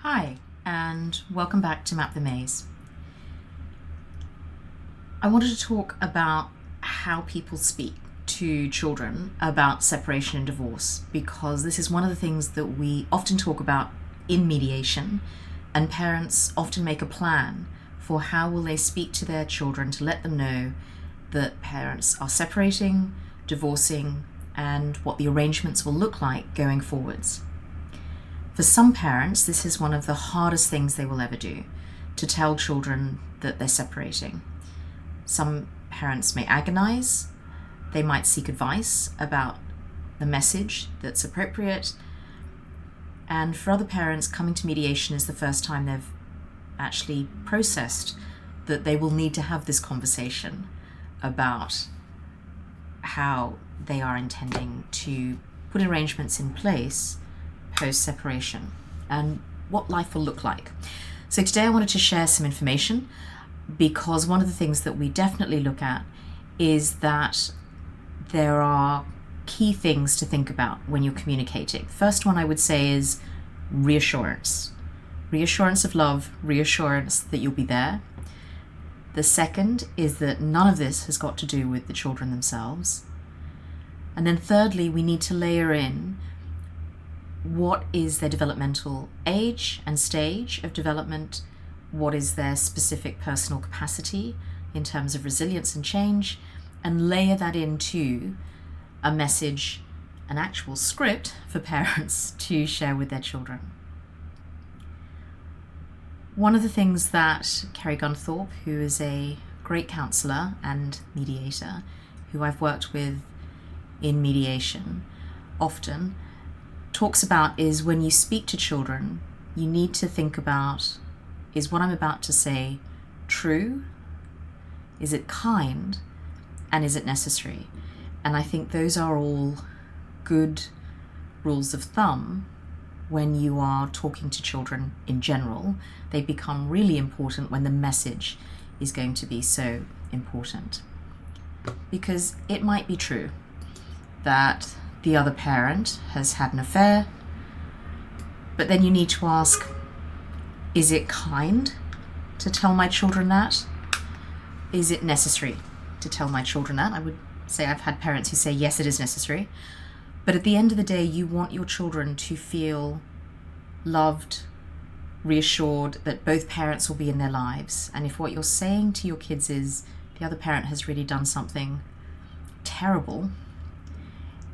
Hi, and welcome back to Map the Maze. I wanted to talk about how people speak to children about separation and divorce, because this is one of the things that we often talk about in mediation, and parents often make a plan for how will they speak to their children to let them know that parents are separating, divorcing, and what the arrangements will look like going forwards. For some parents, this is one of the hardest things they will ever do, to tell children that they're separating. Some parents may agonize, they might seek advice about the message that's appropriate, and for other parents, coming to mediation is the first time they've actually processed that they will need to have this conversation about how they are intending to put arrangements in place post-separation and what life will look like. So today I wanted to share some information, because one of the things that we definitely look at is that there are key things to think about when you're communicating. The first one I would say is reassurance. Reassurance of love, reassurance that you'll be there. The second is that none of this has got to do with the children themselves. And then thirdly, we need to layer in what is their developmental age and stage of development, what is their specific personal capacity in terms of resilience and change, and layer that into a message, an actual script for parents to share with their children. One of the things that Kerry Gunthorpe, who is a great counsellor and mediator, who I've worked with in mediation often, talks about is when you speak to children, you need to think about, is what I'm about to say true? Is it kind? And is it necessary? And I think those are all good rules of thumb when you are talking to children in general. They become really important when the message is going to be so important. Because it might be true that the other parent has had an affair, but then you need to ask, is it kind to tell my children that? Is it necessary to tell my children that? I would say I've had parents who say, yes, it is necessary. But at the end of the day, you want your children to feel loved, reassured that both parents will be in their lives. And if what you're saying to your kids is the other parent has really done something terrible,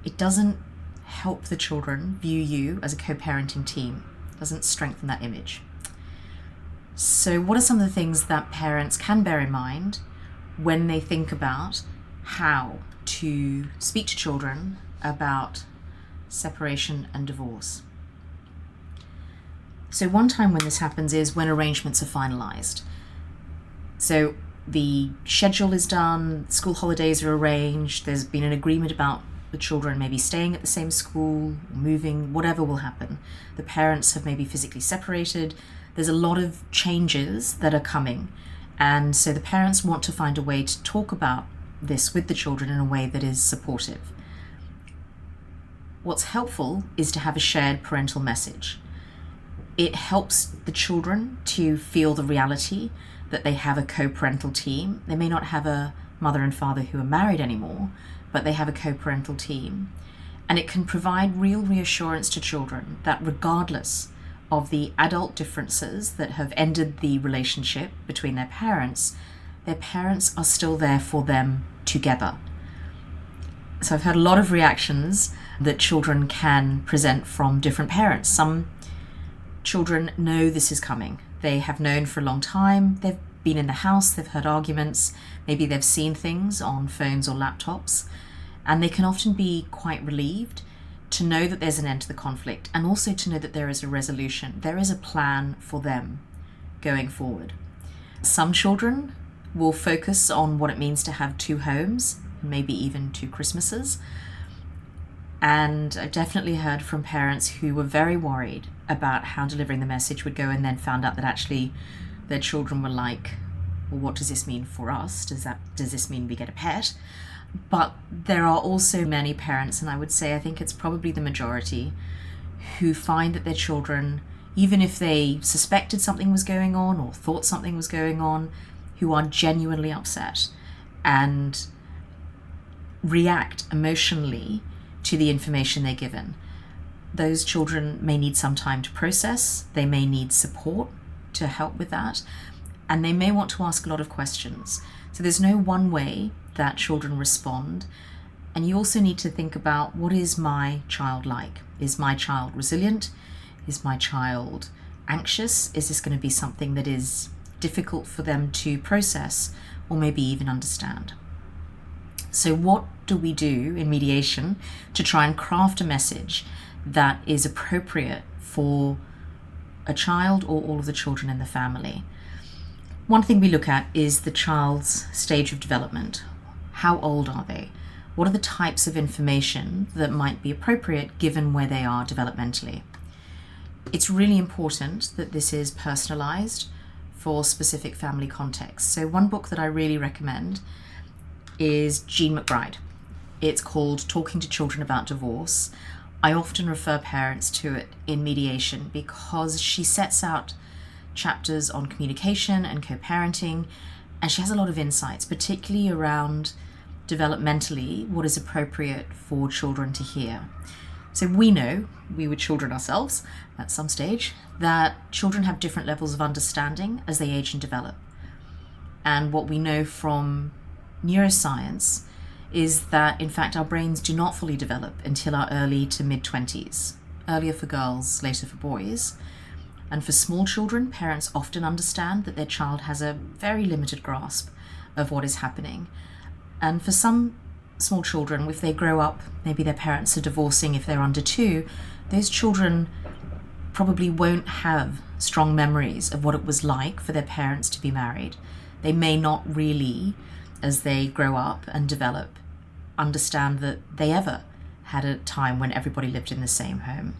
it doesn't help the children view you as a co-parenting team. It doesn't strengthen that image. So what are some of the things that parents can bear in mind when they think about how to speak to children about separation and divorce? So one time when this happens is when arrangements are finalized. So the schedule is done, school holidays are arranged, there's been an agreement about the children maybe staying at the same school, moving, whatever will happen. The parents have maybe physically separated. There's a lot of changes that are coming. And so the parents want to find a way to talk about this with the children in a way that is supportive. What's helpful is to have a shared parental message. It helps the children to feel the reality that they have a co-parental team. They may not have a mother and father who are married anymore, but they have a co-parental team. And it can provide real reassurance to children that regardless of the adult differences that have ended the relationship between their parents are still there for them together. So I've had a lot of reactions that children can present from different parents. Some children know this is coming. They have known for a long time. They've been in the house, they've heard arguments, maybe they've seen things on phones or laptops, and they can often be quite relieved to know that there's an end to the conflict, and also to know that there is a resolution. There is a plan for them going forward. Some children will focus on what it means to have two homes, maybe even two Christmases. And I definitely heard from parents who were very worried about how delivering the message would go, and then found out that actually their children were like, well, what does this mean for us? Does this mean we get a pet? But there are also many parents, and I would say I think it's probably the majority, who find that their children even if they suspected something was going on or thought something was going on, who are genuinely upset and react emotionally to the information they're given. Those children may need some time to process, they may need support to help with that, and they may want to ask a lot of questions. So there's no one way that children respond, and you also need to think about, what is my child like? Is my child resilient? Is my child anxious? Is this going to be something that is difficult for them to process or maybe even understand? So what do we do in mediation to try and craft a message that is appropriate for a child or all of the children in the family? One thing we look at is the child's stage of development. How old are they? What are the types of information that might be appropriate given where they are developmentally? It's really important that this is personalized for specific family contexts. So one book that I really recommend is Jean McBride. It's called Talking to Children About Divorce. I often refer parents to it in mediation because she sets out chapters on communication and co-parenting, and she has a lot of insights, particularly around developmentally what is appropriate for children to hear. So we know, we were children ourselves at some stage, that children have different levels of understanding as they age and develop. And what we know from neuroscience is that, in fact, our brains do not fully develop until our early to mid-20s. Earlier for girls, later for boys. And for small children, parents often understand that their child has a very limited grasp of what is happening. And for some small children, if they grow up, maybe their parents are divorcing if they're under 2, those children probably won't have strong memories of what it was like for their parents to be married. They may not really, as they grow up and develop, understand that they ever had a time when everybody lived in the same home.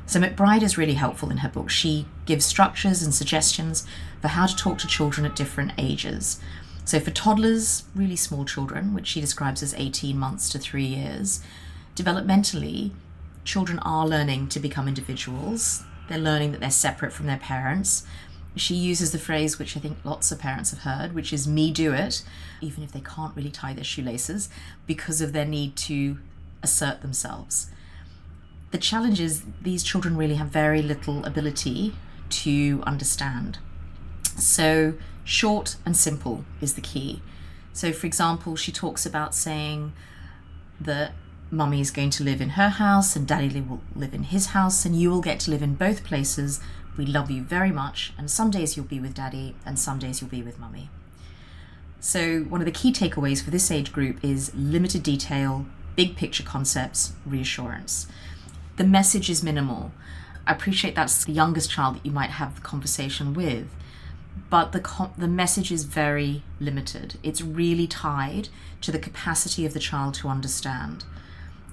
So McBride is really helpful in her book. She gives structures and suggestions for how to talk to children at different ages. So for toddlers, really small children, which she describes as 18 months to 3 years, developmentally, children are learning to become individuals. They're learning that they're separate from their parents. She uses the phrase, which I think lots of parents have heard, which is "me do it," even if they can't really tie their shoelaces, because of their need to assert themselves. The challenge is these children really have very little ability to understand. So short and simple is the key. So for example, she talks about saying that mummy is going to live in her house and daddy will live in his house, and you will get to live in both places. We love you very much, and some days you'll be with daddy and some days you'll be with mummy. So one of the key takeaways for this age group is limited detail, big picture concepts, reassurance. The message is minimal. I appreciate that's the youngest child that you might have the conversation with, but the message is very limited. It's really tied to the capacity of the child to understand.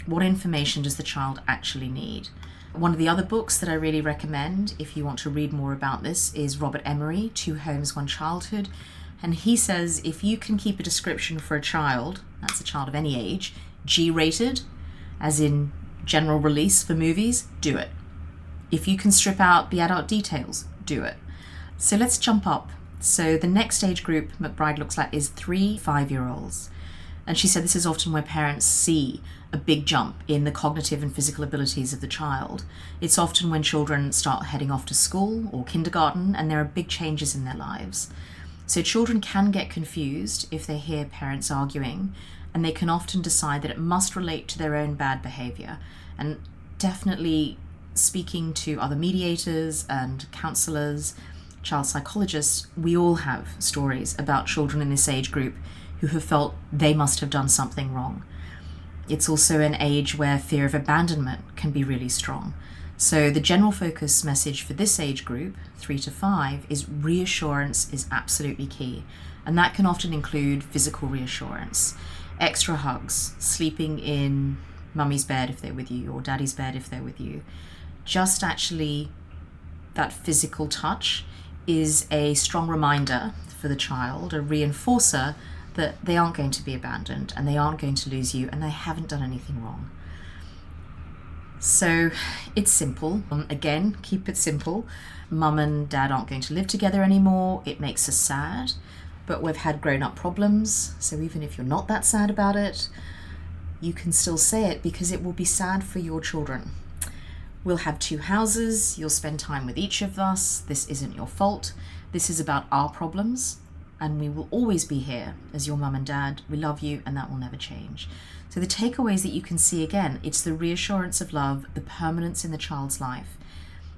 What information does the child actually need? One of the other books that I really recommend, if you want to read more about this, is Robert Emery, Two Homes, One Childhood. And he says if you can keep a description for a child, that's a child of any age, G-rated, as in general release for movies, do it. If you can strip out the adult details, do it. So let's jump up. So the next age group McBride looks at is 3-5-year-olds. And she said this is often where parents see a big jump in the cognitive and physical abilities of the child. It's often when children start heading off to school or kindergarten and there are big changes in their lives. So children can get confused if they hear parents arguing, and they can often decide that it must relate to their own bad behavior. And definitely speaking to other mediators and counselors, child psychologists, we all have stories about children in this age group who have felt they must have done something wrong. It's also an age where fear of abandonment can be really strong. So the general focus message for this age group, 3-5, is reassurance is absolutely key. And that can often include physical reassurance, extra hugs, sleeping in mummy's bed if they're with you, or daddy's bed if they're with you. Just actually that physical touch is a strong reminder for the child, a reinforcer that they aren't going to be abandoned and they aren't going to lose you and they haven't done anything wrong. So it's simple. Again, keep it simple. Mum and dad aren't going to live together anymore. It makes us sad, but we've had grown-up problems. So even if you're not that sad about it, you can still say it because it will be sad for your children. We'll have 2 houses. You'll spend time with each of us. This isn't your fault. This is about our problems, and we will always be here as your mum and dad. We love you, and that will never change. So the takeaways that you can see, again, it's the reassurance of love, the permanence in the child's life.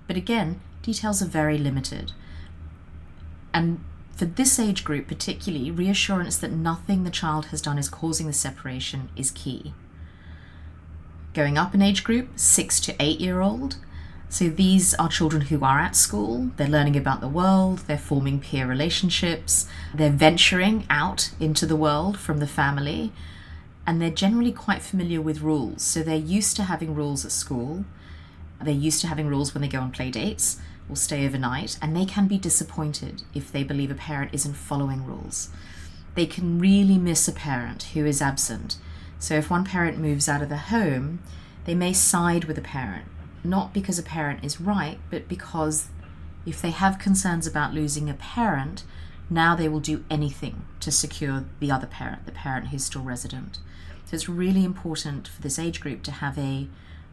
But again, details are very limited. And for this age group particularly, reassurance that nothing the child has done is causing the separation is key. Going up in age group, 6 to 8-year-old. So these are children who are at school, they're learning about the world, they're forming peer relationships, they're venturing out into the world from the family, and they're generally quite familiar with rules. So they're used to having rules at school, they're used to having rules when they go on play dates or stay overnight, and they can be disappointed if they believe a parent isn't following rules. They can really miss a parent who is absent. So if one parent moves out of the home, they may side with a parent, not because a parent is right, but because if they have concerns about losing a parent, now they will do anything to secure the other parent, the parent who's still resident. So it's really important for this age group to have a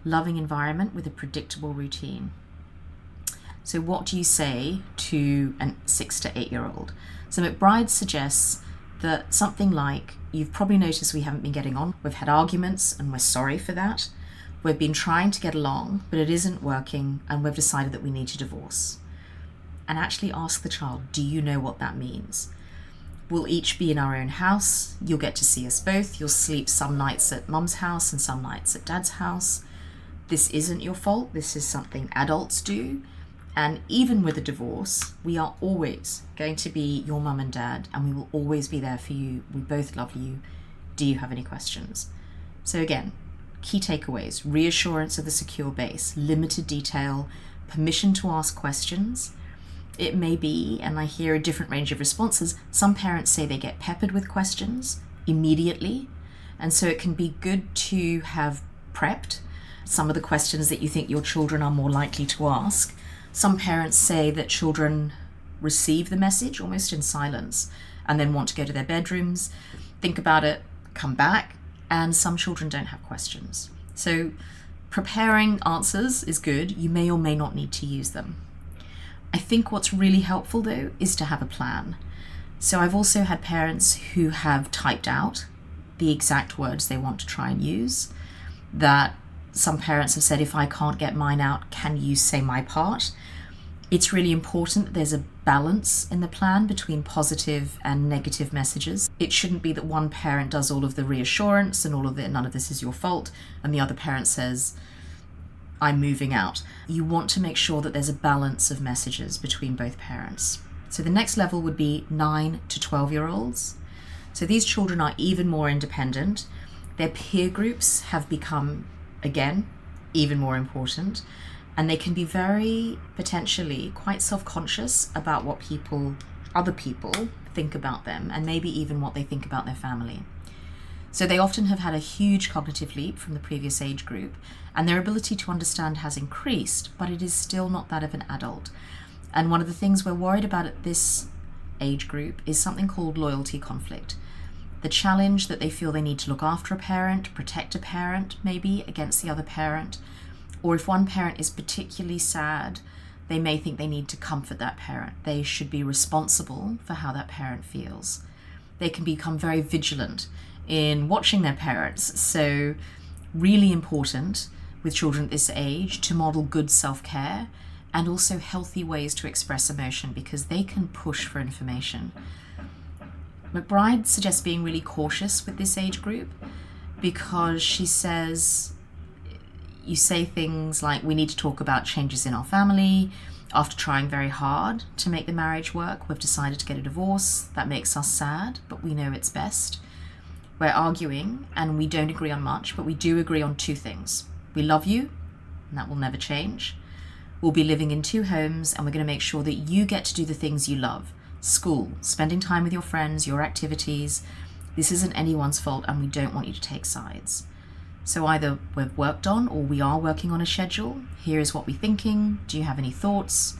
loving environment with a predictable routine. So what do you say to a 6 to 8-year-old? So McBride suggests that something like, you've probably noticed we haven't been getting on. We've had arguments and we're sorry for that. We've been trying to get along, but it isn't working, and we've decided that we need to divorce. And actually ask the child, do you know what that means? We'll each be in our own house. You'll get to see us both. You'll sleep some nights at mum's house and some nights at dad's house. This isn't your fault. This is something adults do. And even with a divorce, we are always going to be your mum and dad, and we will always be there for you. We both love you. Do you have any questions? So again, key takeaways: reassurance of the secure base, limited detail, permission to ask questions. It may be, and I hear a different range of responses, some parents say they get peppered with questions immediately, and so it can be good to have prepped some of the questions that you think your children are more likely to ask. Some parents say that children receive the message almost in silence and then want to go to their bedrooms, think about it, come back, and some children don't have questions. So preparing answers is good. You may or may not need to use them. I think what's really helpful though is to have a plan. So I've also had parents who have typed out the exact words they want to try and use. That some parents have said, if I can't get mine out, can you say my part? It's really important that there's a balance in the plan between positive and negative messages. It shouldn't be that one parent does all of the reassurance and all of it, none of this is your fault, and the other parent says, I'm moving out. You want to make sure that there's a balance of messages between both parents. So the next level would be 9 to 12-year-olds. So these children are even more independent. Their peer groups have become, again, even more important, and they can be very potentially quite self-conscious about what other people think about them, and maybe even what they think about their family. So they often have had a huge cognitive leap from the previous age group, and their ability to understand has increased, but it is still not that of an adult. And one of the things we're worried about at this age group is something called loyalty conflict. The challenge that they feel they need to look after a parent, protect a parent, maybe against the other parent, or if one parent is particularly sad, they may think they need to comfort that parent. They should be responsible for how that parent feels. They can become very vigilant in watching their parents. So really important with children at this age to model good self-care and also healthy ways to express emotion, because they can push for information. McBride suggests being really cautious with this age group because she says, you say things like, we need to talk about changes in our family. After trying very hard to make the marriage work, we've decided to get a divorce. That makes us sad, but we know it's best. We're arguing and we don't agree on much, but we do agree on 2 things. We love you, and that will never change. We'll be living in 2 homes, and we're going to make sure that you get to do the things you love. School, spending time with your friends, your activities. This isn't anyone's fault, and we don't want you to take sides. So either we've worked on or we are working on a schedule. Here is what we're thinking. Do you have any thoughts?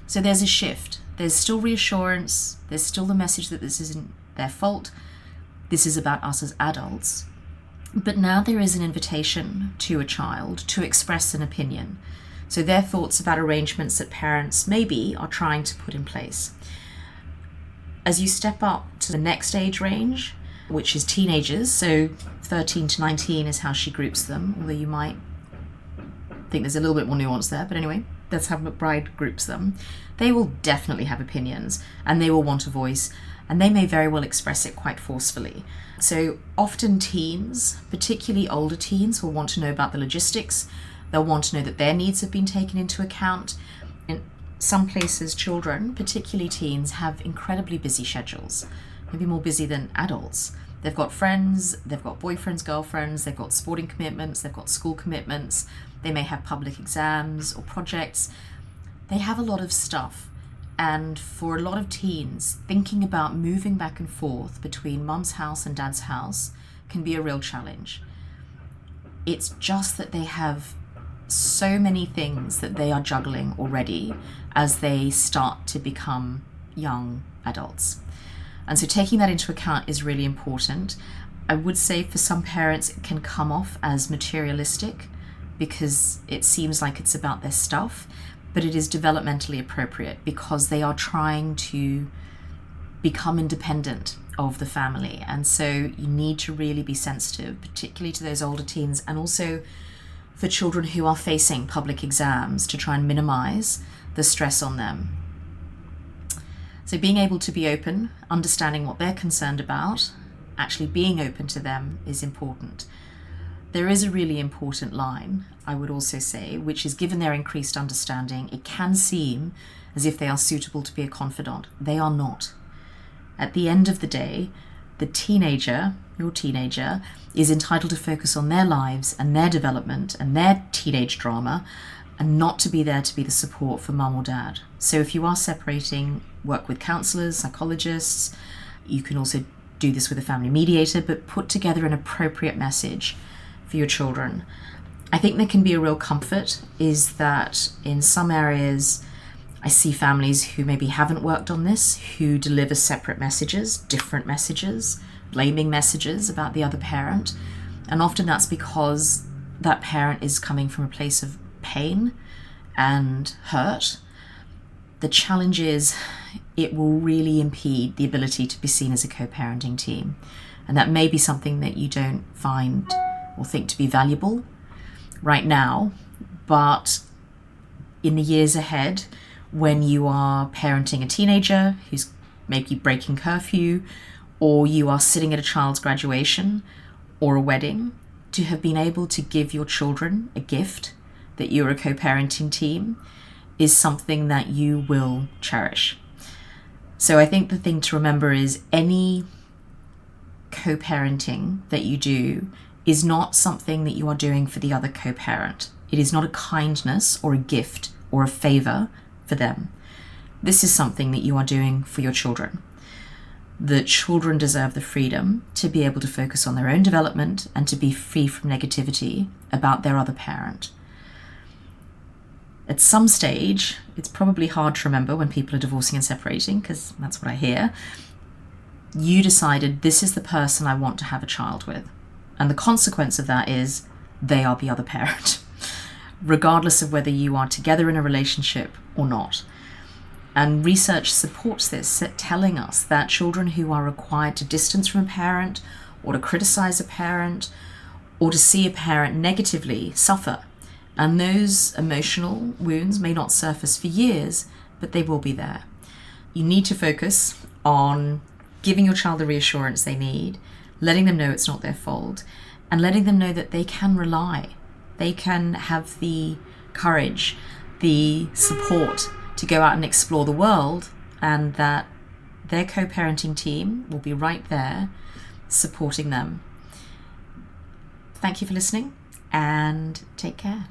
So there's a shift. There's still reassurance. There's still the message that this isn't their fault. This is about us as adults. But now there is an invitation to a child to express an opinion. So their thoughts about arrangements that parents maybe are trying to put in place. As you step up to the next age range, which is teenagers, so 13 to 19 is how she groups them, although you might think there's a little bit more nuance there, but anyway, that's how McBride groups them. They will definitely have opinions and they will want a voice, and they may very well express it quite forcefully. So often teens, particularly older teens, will want to know about the logistics. They'll want to know that their needs have been taken into account. In some places, children, particularly teens, have incredibly busy schedules, maybe more busy than adults. They've got friends, they've got boyfriends, girlfriends, they've got sporting commitments, they've got school commitments, they may have public exams or projects. They have a lot of stuff. And for a lot of teens, thinking about moving back and forth between mum's house and dad's house can be a real challenge. It's just that they have so many things that they are juggling already as they start to become young adults. And so taking that into account is really important. I would say for some parents it can come off as materialistic because it seems like it's about their stuff, but it is developmentally appropriate because they are trying to become independent of the family. And so you need to really be sensitive, particularly to those older teens, and also for children who are facing public exams, to try and minimize the stress on them. So being able to be open, understanding what they're concerned about, actually being open to them is important. There is a really important line, I would also say, which is given their increased understanding, it can seem as if they are suitable to be a confidant. They are not. At the end of the day, the teenager, your teenager, is entitled to focus on their lives and their development and their teenage drama, and not to be there to be the support for mum or dad. So if you are separating, work with counsellors, psychologists. You can also do this with a family mediator, but put together an appropriate message for your children. I think there can be a real comfort is that in some areas I see families who maybe haven't worked on this, who deliver separate messages, different messages, blaming messages about the other parent. And often that's because that parent is coming from a place of pain and hurt. The challenge is it will really impede the ability to be seen as a co-parenting team. And that may be something that you don't find or think to be valuable right now, but in the years ahead, when you are parenting a teenager who's maybe breaking curfew, or you are sitting at a child's graduation or a wedding, to have been able to give your children a gift that you're a co-parenting team is something that you will cherish. So I think the thing to remember is any co-parenting that you do is not something that you are doing for the other co-parent. It is not a kindness or a gift or a favor for them. This is something that you are doing for your children. The children deserve the freedom to be able to focus on their own development and to be free from negativity about their other parent. At some stage, it's probably hard to remember when people are divorcing and separating, because that's what I hear. You decided this is the person I want to have a child with. And the consequence of that is they are the other parent, regardless of whether you are together in a relationship or not. And research supports this, telling us that children who are required to distance from a parent or to criticize a parent or to see a parent negatively suffer. And those emotional wounds may not surface for years, but they will be there. You need to focus on giving your child the reassurance they need, letting them know it's not their fault, and letting them know that they can rely. They can have the courage, the support to go out and explore the world, and that their co-parenting team will be right there supporting them. Thank you for listening, and take care.